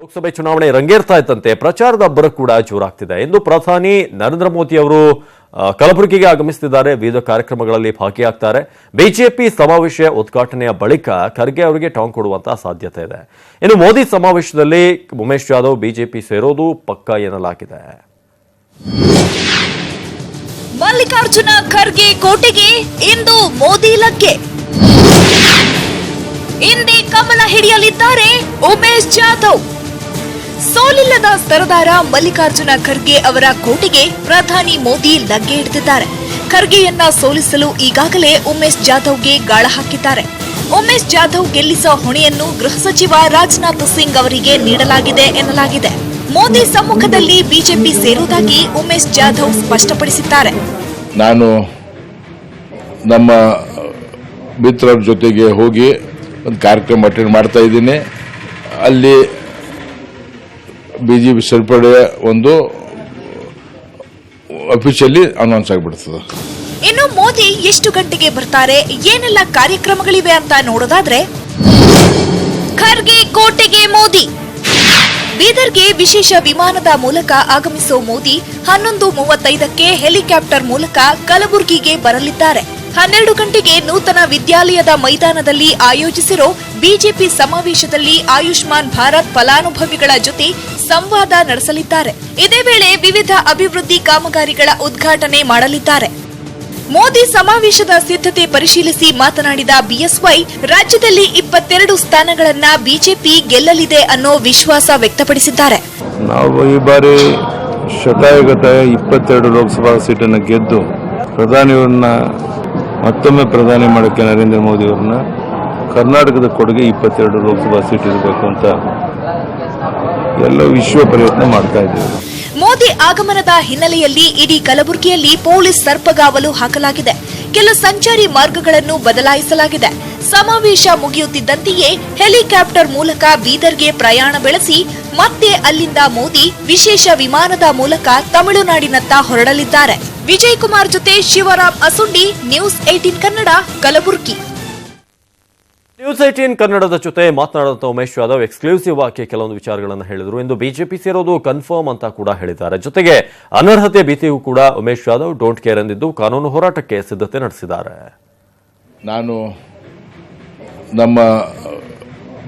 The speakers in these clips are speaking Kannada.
ಲೋಕಸಭೆ ಚುನಾವಣೆ ರಂಗೇರ್ತಾ ಇದ್ದಂತೆ ಪ್ರಚಾರದ ಅಬ್ಬರ ಕೂಡ ಜೋರಾಗ್ತಿದೆ. ಇಂದು ಪ್ರಧಾನಿ ನರೇಂದ್ರ ಮೋದಿ ಅವರು ಕಲಬುರಗಿಗೆ ಆಗಮಿಸುತ್ತಿದ್ದಾರೆ. ವಿವಿಧ ಕಾರ್ಯಕ್ರಮಗಳಲ್ಲಿ ಭಾಗಿಯಾಗ್ತಾರೆ. ಬಿಜೆಪಿ ಸಮಾವೇಶ ಉದ್ಘಾಟನೆಯ ಬಳಿಕ ಖರ್ಗೆ ಅವರಿಗೆ ಟಾಂಗ್ ಕೊಡುವಂತಹ ಸಾಧ್ಯತೆ ಇದೆ. ಇನ್ನು ಮೋದಿ ಸಮಾವೇಶದಲ್ಲಿ ಉಮೇಶ್ ಜಾಧವ್ ಬಿಜೆಪಿ ಸೇರೋದು ಪಕ್ಕಾ ಎನ್ನಲಾಗಿದೆ. ಮಲ್ಲಿಕಾರ್ಜುನ ಖರ್ಗೆ ಕೋಟೆಗೆ ಇಂದು ಮೋದಿ ಲಗ್ಗೆ. ಇಂದೇ ಕಮಲ ಹಿಡಿಯಲಿದ್ದಾರೆ ಉಮೇಶ್ ಜಾಧವ್. ಸೋಲಿಲ್ಲದ ಸರದಾರ ಮಲ್ಲಿಕಾರ್ಜುನ ಖರ್ಗೆ ಅವರ ಕೋಟೆಗೆ ಪ್ರಧಾನಿ ಮೋದಿ ಲಗ್ಗೆ ಇಡ್ತಿದ್ದಾರೆ. ಖರ್ಗೆಯನ್ನ ಸೋಲಿಸಲು ಈಗಾಗಲೇ ಉಮೇಶ್ ಜಾಧವ್ಗೆ ಗಾಳ ಹಾಕಿದ್ದಾರೆ. ಉಮೇಶ್ ಜಾಧವ್ ಗೆಲ್ಲಿಸುವ ಹೊಣೆಯನ್ನು ಗೃಹ ಸಚಿವ ರಾಜನಾಥ್ ಸಿಂಗ್ ಅವರಿಗೆ ನೀಡಲಾಗಿದೆ ಎನ್ನಲಾಗಿದೆ. ಮೋದಿ ಸಮ್ಮುಖದಲ್ಲಿ ಬಿಜೆಪಿ ಸೇರುವುದಾಗಿ ಉಮೇಶ್ ಜಾಧವ್ ಸ್ಪಷ್ಟಪಡಿಸಿದ್ದಾರೆ. ನಾನು ನಮ್ಮ ಮಿತ್ರರ ಜೊತೆಗೆ ಹೋಗಿ ಒಂದು ಕಾರ್ಯಕ್ರಮ ಅಟೆಂಡ್ ಮಾಡ್ತಾ ಇದ್ದೀನಿ. ಅಲ್ಲಿ ಬಿಜೆಪಿ ಸೇರ್ಪಡೆ ಒಂದು ಅಫಿಷಿಯಲಿ ಅನೌನ್ಸ್ ಆಗಿಬಿಡ್ತದೆ. ಇನ್ನು ಮೋದಿ ಎಷ್ಟು ಗಂಟೆಗೆ ಬರ್ತಾರೆ, ಏನೆಲ್ಲ ಕಾರ್ಯಕ್ರಮಗಳಿವೆ ಅಂತ ನೋಡೋದಾದ್ರೆ, ಖರ್ಗೆ ಕೋಟೆಗೆ ಮೋದಿ. ಬೀದರ್ಗೆ ವಿಶೇಷ ವಿಮಾನದ ಮೂಲಕ ಆಗಮಿಸೋ ಮೋದಿ 11:35ಕ್ಕೆ ಹೆಲಿಕಾಪ್ಟರ್ ಮೂಲಕ ಕಲಬುರಗಿಗೆ ಬರಲಿದ್ದಾರೆ. 12 ಗಂಟೆಗೆ ನೂತನ ವಿದ್ಯಾಲಯದ ಮೈದಾನದಲ್ಲಿ ಆಯೋಜಿಸಿರೋ ಬಿಜೆಪಿ ಸಮಾವೇಶದಲ್ಲಿ ಆಯುಷ್ಮಾನ್ ಭಾರತ್ ಫಲಾನುಭವಿಗಳ ಜೊತೆ ಸಂವಾದ ನಡೆಸಲಿದ್ದಾರೆ. ಇದೇ ವೇಳೆ ವಿವಿಧ ಅಭಿವೃದ್ಧಿ ಕಾಮಗಾರಿಗಳ ಉದ್ಘಾಟನೆ ಮಾಡಲಿದ್ದಾರೆ. ಮೋದಿ ಸಮಾವೇಶದ ಸಿದ್ಧತೆ ಪರಿಶೀಲಿಸಿ ಮಾತನಾಡಿದ ಬಿಎಸ್ವೈ, ರಾಜ್ಯದಲ್ಲಿ 22 ಸ್ಥಾನಗಳನ್ನ ಬಿಜೆಪಿ ಗೆಲ್ಲಲಿದೆ ಅನ್ನೋ ವಿಶ್ವಾಸ ವ್ಯಕ್ತಪಡಿಸಿದ್ದಾರೆ. ನಾವು ಈ ಬಾರಿ ಶತಾಯಗತಾಯ 22 ಲೋಕಸಭಾ ಸೀಟನ್ನು ಗೆದ್ದು ಪ್ರಧಾನಿಯವರನ್ನ ಮತ್ತೊಮ್ಮೆ ಪ್ರಧಾನಿ ಮಾಡೋಕ್ಕೆ ನರೇಂದ್ರ ಮೋದಿ ಅವರನ್ನ ಕರ್ನಾಟಕದ ಕೊಡುಗೆ 22 ಲೋಕಸಭಾ ಸೀಟ್ ಇರಬೇಕು ಅಂತ ಎಲ್ಲ ವಿಶ್ವ ಪ್ರಯತ್ನ ಮಾಡ್ತಾ ಇದ್ದೇವೆ. ಮೋದಿ ಆಗಮನದ ಹಿನ್ನೆಲೆಯಲ್ಲಿ ಇಡೀ ಕಲಬುರಗಿಯಲ್ಲಿ ಪೊಲೀಸ್ ಸರ್ಪಗಾವಲು ಹಾಕಲಾಗಿದೆ. ಕೆಲ ಸಂಚಾರಿ ಮಾರ್ಗಗಳನ್ನು ಬದಲಾಯಿಸಲಾಗಿದೆ. ಸಮಾವೇಶ ಮುಗಿಯುತ್ತಿದ್ದಂತೆಯೇ ಹೆಲಿಕಾಪ್ಟರ್ ಮೂಲಕ ಬೀದರ್ಗೆ ಪ್ರಯಾಣ ಬೆಳೆಸಿ ಮತ್ತೆ ಅಲ್ಲಿಂದ ಮೋದಿ ವಿಶೇಷ ವಿಮಾನದ ಮೂಲಕ ತಮಿಳುನಾಡಿನತ್ತ ಹೊರಡಲಿದ್ದಾರೆ. ವಿಜಯ್ ಕುಮಾರ್ ಜೊತೆ ಶಿವರಾಮ್ ಅಸುಂಡಿ, ನ್ಯೂಸ್ 18 ಕನ್ನಡ, ಕಲಬುರಗಿ. ನ್ಯೂಸ್ 18 ಕನ್ನಡದ ಜೊತೆ ಮಾತನಾಡಿದಂತ ಉಮೇಶ್ ಜಾಧವ್ ಎಕ್ಸ್ಕ್ಲೂಸಿವ್ ಆಗಿ ಕೆಲವೊಂದು ವಿಚಾರಗಳನ್ನು ಹೇಳಿದರು. ಇಂದು ಬಿಜೆಪಿ ಸೇರೋದು ಕನ್ಫರ್ಮ್ ಅಂತ ಕೂಡ ಹೇಳಿದ್ದಾರೆ. ಜೊತೆಗೆ ಅನರ್ಹತೆ ಭೀತಿಗೂ ಕೂಡ ಉಮೇಶ್ ಜಾಧವ್ ಡೋಂಟ್ ಕೇರ್ ಎಂದಿದ್ದು ಕಾನೂನು ಹೋರಾಟಕ್ಕೆ ಸಿದ್ಧತೆ ನಡೆಸಿದ್ದಾರೆ. ನಾನು ನಮ್ಮ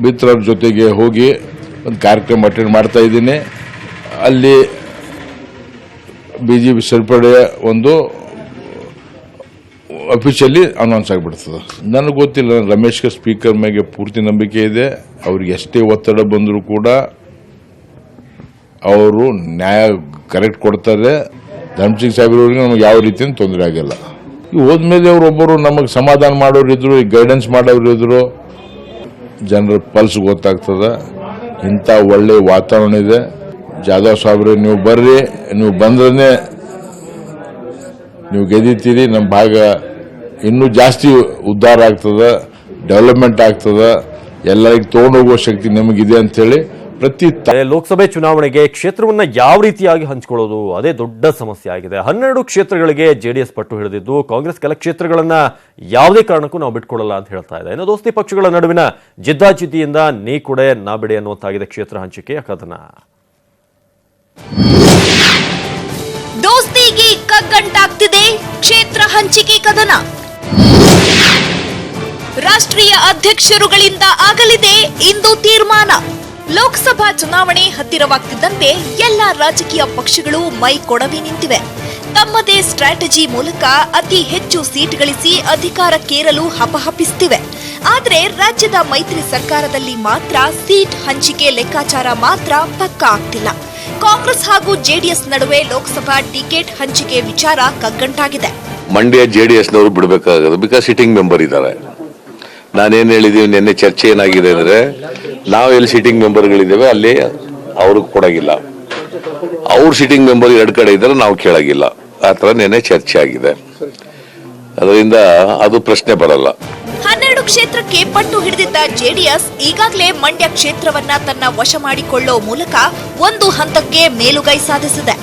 ಮಿತ್ರರ ಜೊತೆಗೆ ಹೋಗಿ ಒಂದು ಕಾರ್ಯಕ್ರಮ ಅಟೆಂಡ್ ಮಾಡ್ತಾ ಇದ್ದೀನಿ. ಅಲ್ಲಿ ಬಿಜೆಪಿ ಸೇರ್ಪಡೆ ಒಂದು ಅಫಿಷಿಯಲಿ ಅನೌನ್ಸ್ ಆಗಿಬಿಡ್ತದೆ. ನನಗೆ ಗೊತ್ತಿಲ್ಲ, ರಮೇಶ್ಗೆ ಸ್ಪೀಕರ್ ಮೇಲೆ ಪೂರ್ತಿ ನಂಬಿಕೆ ಇದೆ. ಅವ್ರಿಗೆ ಎಷ್ಟೇ ಒತ್ತಡ ಬಂದರೂ ಕೂಡ ಅವರು ನ್ಯಾಯ ಕರೆಕ್ಟ್ ಕೊಡ್ತಾರೆ. ಧರ್ಮಸಿಂಗ್ ಸಾಹೇಬ್ರವ್ರಿಗೆ ನಮಗೆ ಯಾವ ರೀತಿಯಿಂದ ತೊಂದರೆ ಆಗಿಲ್ಲ. ಹೋದ್ಮೇಲೆ ಅವರೊಬ್ಬರು ನಮಗೆ ಸಮಾಧಾನ ಮಾಡೋರಿದ್ರು, ಗೈಡೆನ್ಸ್ ಮಾಡೋರಿದ್ರು. ಜನರ ಪಲ್ಸ್ ಗೊತ್ತಾಗ್ತದೆ. ಇಂಥ ಒಳ್ಳೆ ವಾತಾವರಣ ಇದೆ. ಜಾಧವ್ ಸಾಹೇಬ್ರೆ, ನೀವು ಬರ್ರಿ, ನೀವು ಬಂದ್ರೆ ನೀವು ಗೆದ್ದಿತೀರಿ. ನಮ್ಮ ಭಾಗ ಇನ್ನೂ ಜಾಸ್ತಿ ಉದ್ಧಾರ ಆಗ್ತದೆ, ಡೆವಲಪ್ಮೆಂಟ್ ಆಗ್ತದೆ. ಎಲ್ಲರಿಗೆ ತಗೊಂಡೋಗುವ ಶಕ್ತಿ ನಮಗಿದೆ ಅಂತ ಹೇಳಿ ಲೋಕಸಭೆ ಚುನಾವಣೆಗೆ ಕ್ಷೇತ್ರವನ್ನ ಯಾವ ರೀತಿಯಾಗಿ ಹಂಚಿಕೊಳ್ಳೋದು ಅದೇ ದೊಡ್ಡ ಸಮಸ್ಯೆ ಆಗಿದೆ. 12 ಕ್ಷೇತ್ರಗಳಿಗೆ ಜೆಡಿಎಸ್ ಪಟ್ಟು ಹಿಡಿದಿದ್ದು, ಕಾಂಗ್ರೆಸ್ ಕೆಲ ಕ್ಷೇತ್ರಗಳನ್ನ ಯಾವುದೇ ಕಾರಣಕ್ಕೂ ನಾವು ಬಿಟ್ಕೊಳ್ಳಲ್ಲ ಅಂತ ಹೇಳ್ತಾ ಇದೆ. ಇನ್ನು ದೋಸ್ತಿ ಪಕ್ಷಗಳ ನಡುವಿನ ಜಿದ್ದಾಜಿದ್ದಿಯಿಂದ ನೀ ಕೊಡೆ ನಾ ಬಿಡೆ ಅನ್ನುವಂತಾಗಿದೆ ಕ್ಷೇತ್ರ ಹಂಚಿಕೆಯ ಕದನ. ದೋಸ್ತಿಗೆ ಕಗ್ಗಂಟಾಗ್ತಿದೆ ಕ್ಷೇತ್ರ ಹಂಚಿಕೆ ಕದನ. ರಾಷ್ಟ್ರೀಯ ಅಧ್ಯಕ್ಷರುಗಳಿಂದ ಆಗಲಿದೆ ಇಂದು ತೀರ್ಮಾನ. ಲೋಕಸಭಾ ಚುನಾವಣೆ ಹತ್ತಿರವಾಗ್ತಿದ್ದಂತೆ ಎಲ್ಲ ರಾಜಕೀಯ ಪಕ್ಷಗಳು ಮೈ ಕೊಡವಿ ನಿಂತಿವೆ. ತಮ್ಮದೇ ಸ್ಟ್ರಾಟಜಿ ಮೂಲಕ ಅತಿ ಹೆಚ್ಚು ಸೀಟ್ ಗಳಿಸಿ ಅಧಿಕಾರಕ್ಕೇರಲು ಹಪಹಪಿಸುತ್ತಿವೆ. ಆದರೆ ರಾಜ್ಯದ ಮೈತ್ರಿ ಸರ್ಕಾರದಲ್ಲಿ ಮಾತ್ರ ಸೀಟ್ ಹಂಚಿಕೆ ಲೆಕ್ಕಾಚಾರ ಮಾತ್ರ ಪಕ್ಕಾ ಆಗ್ತಿಲ್ಲ. ಕಾಂಗ್ರೆಸ್ ಹಾಗೂ ಜೆಡಿಎಸ್ ನಡುವೆ ಲೋಕಸಭಾ ಟಿಕೆಟ್ ಹಂಚಿಕೆ ವಿಚಾರ ಕಗ್ಗಂಟಾಗಿದೆ. ಮಂಡ್ಯ ಜೆಡಿಎಸ್ನವರು ಬಿಡಬೇಕಾಗದು, ಬಿಕಾಸ್ ಸಿಟ್ಟಿಂಗ್ ಮೆಂಬರ್ ಇದ್ದಾರೆ. ನಾನೇನು ಹೇಳಿದೀವಿ ನಿನ್ನೆ ಚರ್ಚೆ ಏನಾಗಿದೆ ಅಂದ್ರೆ, ನಾವು ಎಲ್ಲಿ ಸಿಟ್ಟಿಂಗ್ ಮೆಂಬರ್ಗಳಿದ್ದೇವೆ ಅಲ್ಲಿ ಅವ್ರಿಗೆ ಕೊಡಗಿಲ್ಲ, ಅವ್ರ ಸಿಟ್ಟಿಂಗ್ ಮೆಂಬರ್ 2 ಕಡೆ ಇದ್ದಾರೆ, ನಾವು ಕೇಳಾಗಿಲ್ಲ. ಆ ತರ ನಿನ್ನೆ ಚರ್ಚೆ ಆಗಿದೆ. ಅದರಿಂದ ಅದು ಪ್ರಶ್ನೆ ಬರಲ್ಲ. 12 ಕ್ಷೇತ್ರಕ್ಕೆ ಪಟ್ಟು ಹಿಡಿದಿದ್ದ ಜೆಡಿಎಸ್ ಈಗಾಗಲೇ ಮಂಡ್ಯ ಕ್ಷೇತ್ರವನ್ನ ತನ್ನ ವಶ ಮಾಡಿಕೊಳ್ಳೋ ಮೂಲಕ ಒಂದು ಹಂತಕ್ಕೆ ಮೇಲುಗೈ ಸಾಧಿಸಿದೆ.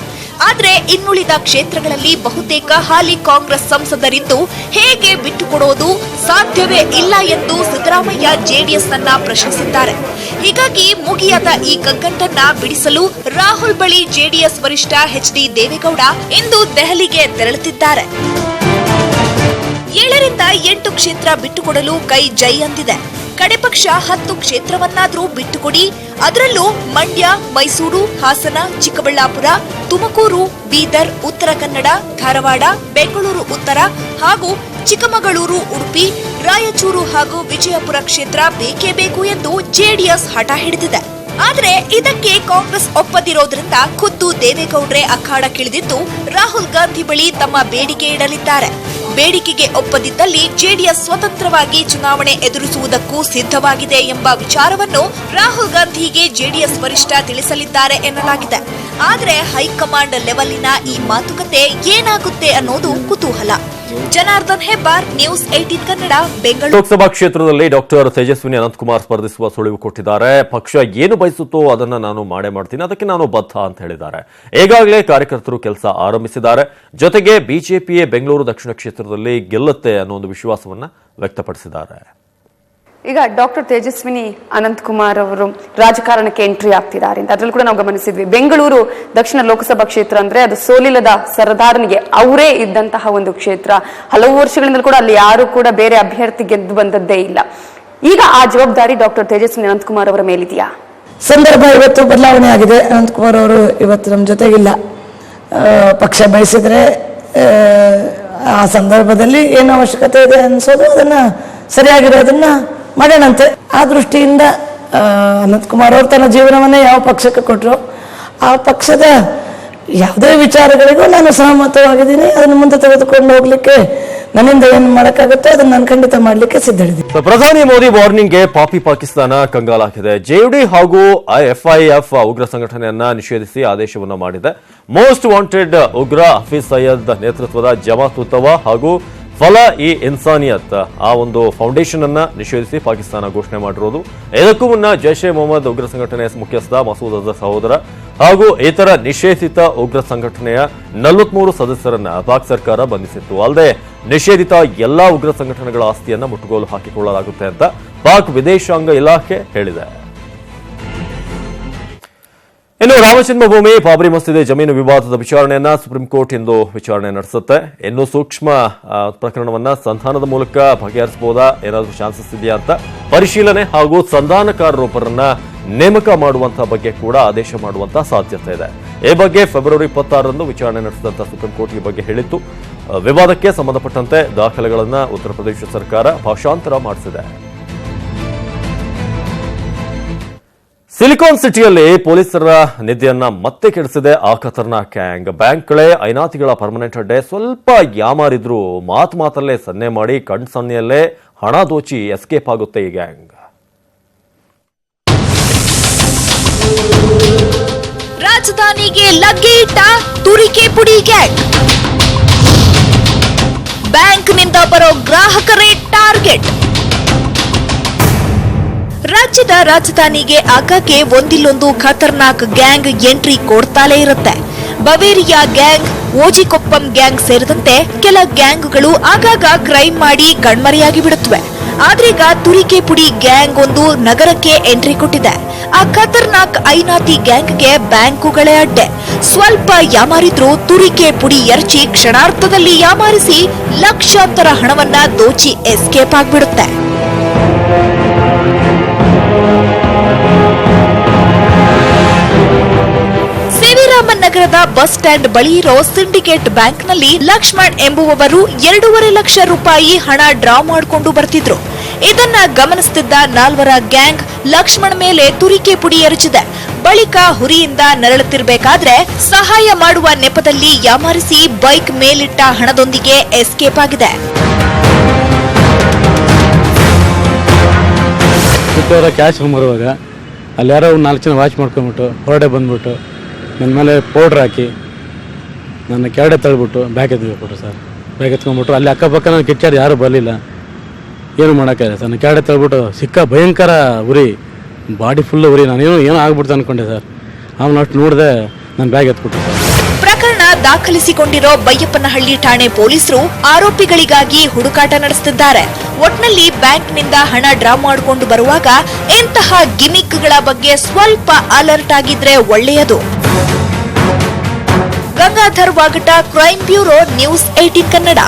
ಆದ್ರೆ ಇನ್ನುಳಿದ ಕ್ಷೇತ್ರಗಳಲ್ಲಿ ಬಹುತೇಕ ಹಾಲಿ ಕಾಂಗ್ರೆಸ್ ಸಂಸದರಿದ್ದು ಹೇಗೆ ಬಿಟ್ಟುಕೊಡೋದು ಸಾಧ್ಯವೇ ಇಲ್ಲ ಎಂದು ಸಿದ್ದರಾಮಯ್ಯ ಜೆಡಿಎಸ್ ಅನ್ನ ಪ್ರಶ್ನಿಸಿದ್ದಾರೆ. ಹೀಗಾಗಿ ಮುಗಿಯದ ಈ ಕಗ್ಗಂಟನ್ನ ಬಿಡಿಸಲು ರಾಹುಲ್ ಬಳಿ ಜೆಡಿಎಸ್ ವರಿಷ್ಠ ಎಚ್.ಡಿ. ದೇವೇಗೌಡ ಇಂದು ದೆಹಲಿಗೆ ತೆರಳುತ್ತಿದ್ದಾರೆ. 7ರಿಂದ 8 ಕ್ಷೇತ್ರ ಬಿಟ್ಟುಕೊಡಲು ಕೈ ಜೈ ಅಂದಿದೆ. ಕಡೆಪಕ್ಷ 10 ಕ್ಷೇತ್ರವನ್ನಾದರೂ ಬಿಟ್ಟುಕೊಡಿ, ಅದರಲ್ಲೂ ಮಂಡ್ಯ, ಮೈಸೂರು, ಹಾಸನ, ಚಿಕ್ಕಬಳ್ಳಾಪುರ, ತುಮಕೂರು, ಬೀದರ್, ಉತ್ತರ ಕನ್ನಡ, ಧಾರವಾಡ, ಬೆಂಗಳೂರು ಉತ್ತರ ಹಾಗೂ ಚಿಕ್ಕಮಗಳೂರು, ಉಡುಪಿ, ರಾಯಚೂರು ಹಾಗೂ ವಿಜಯಪುರ ಕ್ಷೇತ್ರ ಬೇಕೇ ಬೇಕು ಎಂದು ಜೆಡಿಎಸ್ ಹಠ ಹಿಡಿದಿದೆ. ಆದರೆ ಇದಕ್ಕೆ ಕಾಂಗ್ರೆಸ್ ಒಪ್ಪದಿರೋದ್ರಿಂದ ಖುದ್ದು ದೇವೇಗೌಡ್ರೆ ಅಖಾಡಕ್ಕಿಳಿದಿದ್ದು ರಾಹುಲ್ ಗಾಂಧಿ ಬಳಿ ತಮ್ಮ ಬೇಡಿಕೆ ಇಡಲಿದ್ದಾರೆ. ಬೇಡಿಕೆಗೆ ಒಪ್ಪದಿದ್ದಲ್ಲಿ ಜೆಡಿಎಸ್ ಸ್ವತಂತ್ರವಾಗಿ ಚುನಾವಣೆ ಎದುರಿಸುವುದಕ್ಕೂ ಸಿದ್ಧವಾಗಿದೆ ಎಂಬ ವಿಚಾರವನ್ನು ರಾಹುಲ್ ಗಾಂಧಿಗೆ ಜೆಡಿಎಸ್ ವರಿಷ್ಠ ತಿಳಿಸಲಿದ್ದಾರೆ ಎನ್ನಲಾಗಿದೆ. ಆದರೆ ಹೈಕಮಾಂಡ್ ಲೆವೆಲ್ನ ಈ ಮಾತುಕತೆ ಏನಾಗುತ್ತೆ ಅನ್ನೋದು ಕುತೂಹಲ. ಜನಾರ್ದನ್ ಹೆಬ್ಬಾರ್, ನ್ಯೂಸ್ 18 ಕನ್ನಡ, ಬೆಂಗಳೂರು. ಲೋಕಸಭಾ ಕ್ಷೇತ್ರದಲ್ಲಿ ಡಾಕ್ಟರ್ ತೇಜಸ್ವಿನಿ ಅನಂತಕುಮಾರ್ ಸ್ಪರ್ಧಿಸುವ ಸುಳಿವು ಕೊಟ್ಟಿದ್ದಾರೆ. ಪಕ್ಷ ಏನು ಬಯಸುತ್ತೋ ಅದನ್ನ ನಾನು ಮಾಡೇ ಮಾಡ್ತೀನಿ, ಅದಕ್ಕೆ ನಾನು ಬದ್ಧ ಅಂತ ಹೇಳಿದ್ದಾರೆ. ಈಗಾಗಲೇ ಕಾರ್ಯಕರ್ತರು ಕೆಲಸ ಆರಂಭಿಸಿದ್ದಾರೆ. ಜೊತೆಗೆ ಬಿಜೆಪಿಯೇ ಬೆಂಗಳೂರು ದಕ್ಷಿಣ ಕ್ಷೇತ್ರದಲ್ಲಿ ಗೆಲ್ಲುತ್ತೆ ಅನ್ನೋ ಒಂದು ವಿಶ್ವಾಸವನ್ನ ವ್ಯಕ್ತಪಡಿಸಿದ್ದಾರೆ. ಈಗ ಡಾಕ್ಟರ್ ತೇಜಸ್ವಿನಿ ಅನಂತಕುಮಾರ್ ಅವರು ರಾಜಕಾರಣಕ್ಕೆ ಎಂಟ್ರಿ ಆಗ್ತಿದ್ದಾರೆ ಅಂತ ಅದ್ರಲ್ಲಿ ಕೂಡ ನಾವು ಗಮನಿಸಿದ್ವಿ. ಬೆಂಗಳೂರು ದಕ್ಷಿಣ ಲೋಕಸಭಾ ಕ್ಷೇತ್ರ ಅಂದ್ರೆ ಅದು ಸೋಲಿಲ್ಲದ ಸರದಾರನಿಗೆ ಅವರೇ ಇದ್ದಂತಹ ಒಂದು ಕ್ಷೇತ್ರ. ಹಲವು ವರ್ಷಗಳಿಂದ ಕೂಡ ಅಲ್ಲಿ ಯಾರು ಕೂಡ ಬೇರೆ ಅಭ್ಯರ್ಥಿ ಗೆದ್ದು ಬಂದದ್ದೇ ಇಲ್ಲ. ಈಗ ಆ ಜವಾಬ್ದಾರಿ ಡಾಕ್ಟರ್ ತೇಜಸ್ವಿನಿ ಅನಂತಕುಮಾರ್ ಅವರ ಮೇಲಿದೆಯಾ? ಸಂದರ್ಭ ಇವತ್ತು ಬದಲಾವಣೆ ಆಗಿದೆ. ಅನಂತಕುಮಾರ್ ಅವರು ಇವತ್ತು ನಮ್ಮ ಜೊತೆಗಿಲ್ಲ. ಪಕ್ಷ ಬಯಸಿದ್ರೆ ಆ ಸಂದರ್ಭದಲ್ಲಿ ಏನು ಅವಶ್ಯಕತೆ ಇದೆ ಅನ್ಸೋದು ಅದನ್ನ ಸರಿಯಾಗಿರೋದನ್ನ ಮಾಡೋಣಂತೆ. ಆ ದೃಷ್ಟಿಯಿಂದ ಅನಂತಕುಮಾರ್ ಅವರು ತನ್ನ ಜೀವನವನ್ನೇ ಯಾವ ಪಕ್ಷಕ್ಕೆ ಕೊಟ್ಟರು ಆ ಪಕ್ಷದ ಯಾವುದೇ ವಿಚಾರಗಳಿಗೂ ನಾನು ಸಹಮತವಾಗಿದ್ದೀನಿ. ಅದನ್ನು ಮುಂದೆ ತೆಗೆದುಕೊಂಡು ಹೋಗ್ಲಿಕ್ಕೆ ನನ್ನಿಂದ ಏನು ಮಾಡೋಕ್ಕಾಗುತ್ತೆ ಅದನ್ನು ನಾನು ಖಂಡಿತ ಮಾಡಲಿಕ್ಕೆ ಸಿದ್ಧಳಿದ್ದೀನಿ. ಪ್ರಧಾನಿ ಮೋದಿ ವಾರ್ನಿಂಗ್ಗೆ ಪಾಪಿ ಪಾಕಿಸ್ತಾನ ಕಂಗಾಲಾಗಿದೆ. ಜೆಯುಡಿ ಹಾಗೂ ಎಫ್ಐಎಫ್ ಉಗ್ರ ಸಂಘಟನೆಯನ್ನ ನಿಷೇಧಿಸಿ ಆದೇಶವನ್ನ ಮಾಡಿದೆ. ಮೋಸ್ಟ್ ವಾಂಟೆಡ್ ಉಗ್ರ ಹಫೀಜ್ ಸಯ್ಯದ್ ನೇತೃತ್ವದ ಜಮಾತ್ ಉತ್ತವ ಹಾಗೂ ಫಲಾ ಇ ಇನ್ಸಾನಿಯತ್ ಆ ಒಂದು ಫೌಂಡೇಶನ್ ಅನ್ನ ನಿಷೇಧಿಸಿ ಪಾಕಿಸ್ತಾನ ಘೋಷಣೆ ಮಾಡಿರೋದು. ಇದಕ್ಕೂ ಮುನ್ನ ಜೈಷ್ ಎ ಮೊಹಮ್ಮದ್ ಉಗ್ರ ಸಂಘಟನೆಯ ಮುಖ್ಯಸ್ಥ ಮಸೂದ್ ಅಜರ್ ಸಹೋದರ ಹಾಗೂ ಇತರ ನಿಷೇಧಿತ ಉಗ್ರ ಸಂಘಟನೆಯ 43 ಸದಸ್ಯರನ್ನ ಪಾಕ್ ಸರ್ಕಾರ ಬಂಧಿಸಿತ್ತು. ಅಲ್ಲದೆ ನಿಷೇಧಿತ ಎಲ್ಲಾ ಉಗ್ರ ಸಂಘಟನೆಗಳ ಆಸ್ತಿಯನ್ನ ಮುಟ್ಟುಗೋಲು ಹಾಕಿಕೊಳ್ಳಲಾಗುತ್ತೆ ಅಂತ ಪಾಕ್ ವಿದೇಶಾಂಗ ಇಲಾಖೆ ಹೇಳಿದೆ. ಇನ್ನು ರಾಮಜನ್ಮಭೂಮಿ ಬಾಬರಿ ಮಸೀದಿ ಜಮೀನು ವಿವಾದದ ವಿಚಾರಣೆಯನ್ನ ಸುಪ್ರೀಂ ಕೋರ್ಟ್ ಇಂದು ವಿಚಾರಣೆ ನಡೆಸುತ್ತೆ. ಇನ್ನು ಸೂಕ್ಷ್ಮ ಪ್ರಕರಣವನ್ನ ಸಂಧಾನದ ಮೂಲಕ ಬಗೆಹರಿಸಬಹುದಾ, ಏನಾದರೂ ಚಾನ್ಸಸ್ ಇದೆಯಾ ಅಂತ ಪರಿಶೀಲನೆ ಹಾಗೂ ಸಂಧಾನಕಾರರೊಬ್ಬರನ್ನ ನೇಮಕ ಮಾಡುವಂತಹ ಬಗ್ಗೆ ಕೂಡ ಆದೇಶ ಮಾಡುವಂತಹ ಸಾಧ್ಯತೆ ಇದೆ. ಈ ಬಗ್ಗೆ ಫೆಬ್ರವರಿ 26ರಂದು ವಿಚಾರಣೆ ನಡೆಸಿದಂತ ಸುಪ್ರೀಂ ಕೋರ್ಟ್ ಈ ಬಗ್ಗೆ ಹೇಳಿತ್ತು. ವಿವಾದಕ್ಕೆ ಸಂಬಂಧಪಟ್ಟಂತೆ ದಾಖಲೆಗಳನ್ನ ಉತ್ತರ ಪ್ರದೇಶ ಸರ್ಕಾರ ಭಾಷಾಂತರ ಮಾಡಿಸಿದೆ. ಸಿಲಿಕಾನ್ ಸಿಟಿಯಲ್ಲಿ ಪೊಲೀಸರ ನಿದ್ದೆಯನ್ನ ಮತ್ತೆ ಕೆಡಿಸಿದೆ ಆ ಖತರ್ನಾಕ್ ಗ್ಯಾಂಗ್. ಬ್ಯಾಂಕ್ಗಳೇ ಐನಾತಿಗಳ ಪರ್ಮನೆಂಟ್ ಅಡ್ಡೆ. ಸ್ವಲ್ಪ ಯಾಮಾರಿದ್ರು ಮಾತಲ್ಲೇ ಸನ್ನೆ ಮಾಡಿ ಕಣ್ ಸನ್ನೆಯಲ್ಲೇ ಹಣ ದೋಚಿ ಎಸ್ಕೇಪ್ ಆಗುತ್ತೆ ಈ ಗ್ಯಾಂಗ್. ರಾಜಧಾನಿಗೆ ಲಗ್ಗೆ ಇಟ್ಟ ತುರಿಕೆ ಪುಡಿ ಗ್ಯಾಂಗ್. ಬ್ಯಾಂಕ್ನಿಂದ ಬರೋ ಗ್ರಾಹಕರೇ ಟಾರ್ಗೆಟ್. ರಾಜ್ಯದ ರಾಜಧಾನಿಗೆ ಆಗಾಗ್ಗೆ ಒಂದಿಲ್ಲೊಂದು ಖತರ್ನಾಕ್ ಗ್ಯಾಂಗ್ ಎಂಟ್ರಿ ಕೊಡ್ತಾಲೇ ಇರುತ್ತೆ. ಬವೇರಿಯಾ ಗ್ಯಾಂಗ್, ಓಜಿಕೊಪ್ಪಂ ಗ್ಯಾಂಗ್ ಸೇರಿದಂತೆ ಕೆಲ ಗ್ಯಾಂಗ್ಗಳು ಆಗಾಗ ಕ್ರೈಮ್ ಮಾಡಿ ಕಣ್ಮರೆಯಾಗಿ ಬಿಡುತ್ತವೆ. ಆದ್ರೀಗ ತುರಿಕೆ ಪುಡಿ ಗ್ಯಾಂಗ್ ಒಂದು ನಗರಕ್ಕೆ ಎಂಟ್ರಿ ಕೊಟ್ಟಿದೆ. ಆ ಖತರ್ನಾಕ್ ಐನಾತಿ ಗ್ಯಾಂಗ್ಗೆ ಬ್ಯಾಂಕುಗಳೇ ಅಡ್ಡೆ. ಸ್ವಲ್ಪ ಯಾಮಾರಿದ್ರೂ ತುರಿಕೆ ಪುಡಿ ಎರಚಿ ಕ್ಷಣಾರ್ಧದಲ್ಲಿ ಯಾಮಾರಿಸಿ ಲಕ್ಷಾಂತರ ಹಣವನ್ನ ದೋಚಿ ಎಸ್ಕೇಪ್ ಆಗ್ಬಿಡುತ್ತೆ. ನಗರದ ಬಸ್ ಸ್ಟ್ಯಾಂಡ್ ಬಳಿ ಇರೋ ಸಿಂಡಿಕೇಟ್ ಬ್ಯಾಂಕ್ನಲ್ಲಿ ಲಕ್ಷ್ಮಣ್ ಎಂಬುವವರು 2.5 ಲಕ್ಷ ರೂಪಾಯಿ ಹಣ ಡ್ರಾ ಮಾಡಿಕೊಂಡು ಬರ್ತಿದ್ರು. ಇದನ್ನ ಗಮನಿಸುತ್ತಿದ್ದ 4 ಗ್ಯಾಂಗ್ ಲಕ್ಷ್ಮಣ್ ಮೇಲೆ ತುರಿಕೆ ಪುಡಿ ಎರಚಿದೆ. ಬಳಿಕ ಹುರಿಯಿಂದ ನರಳುತ್ತಿರಬೇಕಾದ್ರೆ ಸಹಾಯ ಮಾಡುವ ನೆಪದಲ್ಲಿ ಯಾಮಾರಿಸಿ ಬೈಕ್ ಮೇಲಿಟ್ಟ ಹಣದೊಂದಿಗೆ ಎಸ್ಕೇಪ್ ಆಗಿದೆ. ಕ್ಯಾಶ್ ಬರುವಾಗ ಅಲ್ಲಿ ಯಾರೋ 4 ಜನ ವಾಚ್ ಮಾಡ್ಕೊಂಡ್ಬಿಟ್ಟು ಹೊರಡೆ ಬಂದ್ಬಿಟ್ಟು ನನ್ನ ಮೇಲೆ ಪೌಡ್ರ್ ಹಾಕಿ ನನ್ನ ಕೆರಡೆ ತಳ್ಬಿಟ್ಟು ಬ್ಯಾಗ್ ಎತ್ಕೊಬಿಟ್ರು ಸರ್. ಬ್ಯಾಗ್ ಎತ್ಕೊಂಡ್ಬಿಟ್ರು. ಅಲ್ಲಿ ಅಕ್ಕಪಕ್ಕ ನಾನು ಕಿಚ್ಚಾಡಿ ಯಾರೂ ಬರಲಿಲ್ಲ, ಏನು ಮಾಡೋಕ್ಕಾಗಿಲ್ಲ ಸರ್. ನನ್ನ ಕೆರಡೆ ತಳ್ಬಿಟ್ಟು ಸಿಕ್ಕ ಭಯಂಕರ ಉರಿ, ಬಾಡಿ ಫುಲ್ ಉರಿ. ನಾನೇನೋ ಆಗ್ಬಿಡ್ತು ಅಂದ್ಕೊಂಡೆ ಸರ್. ಆಮೇಲೆ ಅಷ್ಟು ನೋಡಿದೆ ನನ್ನ ಬ್ಯಾಗ್ ಎತ್ಬಿಟ್ಟು ಸರ್. ಪ್ರಕರಣ ದಾಖಲಿಸಿಕೊಂಡಿರೋ ಬೈಯಪ್ಪನಹಳ್ಳಿ ಠಾಣೆ ಪೊಲೀಸರು ಆರೋಪಿಗಳಿಗಾಗಿ ಹುಡುಕಾಟ ನಡೆಸುತ್ತಿದ್ದಾರೆ. ಒಟ್ನಲ್ಲಿ ಬ್ಯಾಂಕ್ನಿಂದ ಹಣ ಡ್ರಾ ಮಾಡಿಕೊಂಡು ಬರುವಾಗ ಇಂತಹ ಗಿಮಿಕ್ಗಳ ಬಗ್ಗೆ ಸ್ವಲ್ಪ ಅಲರ್ಟ್ ಆಗಿದ್ರೆ ಒಳ್ಳೆಯದು. Gangadhar ವಾಗಟ, crime bureau, news 18 Kannada.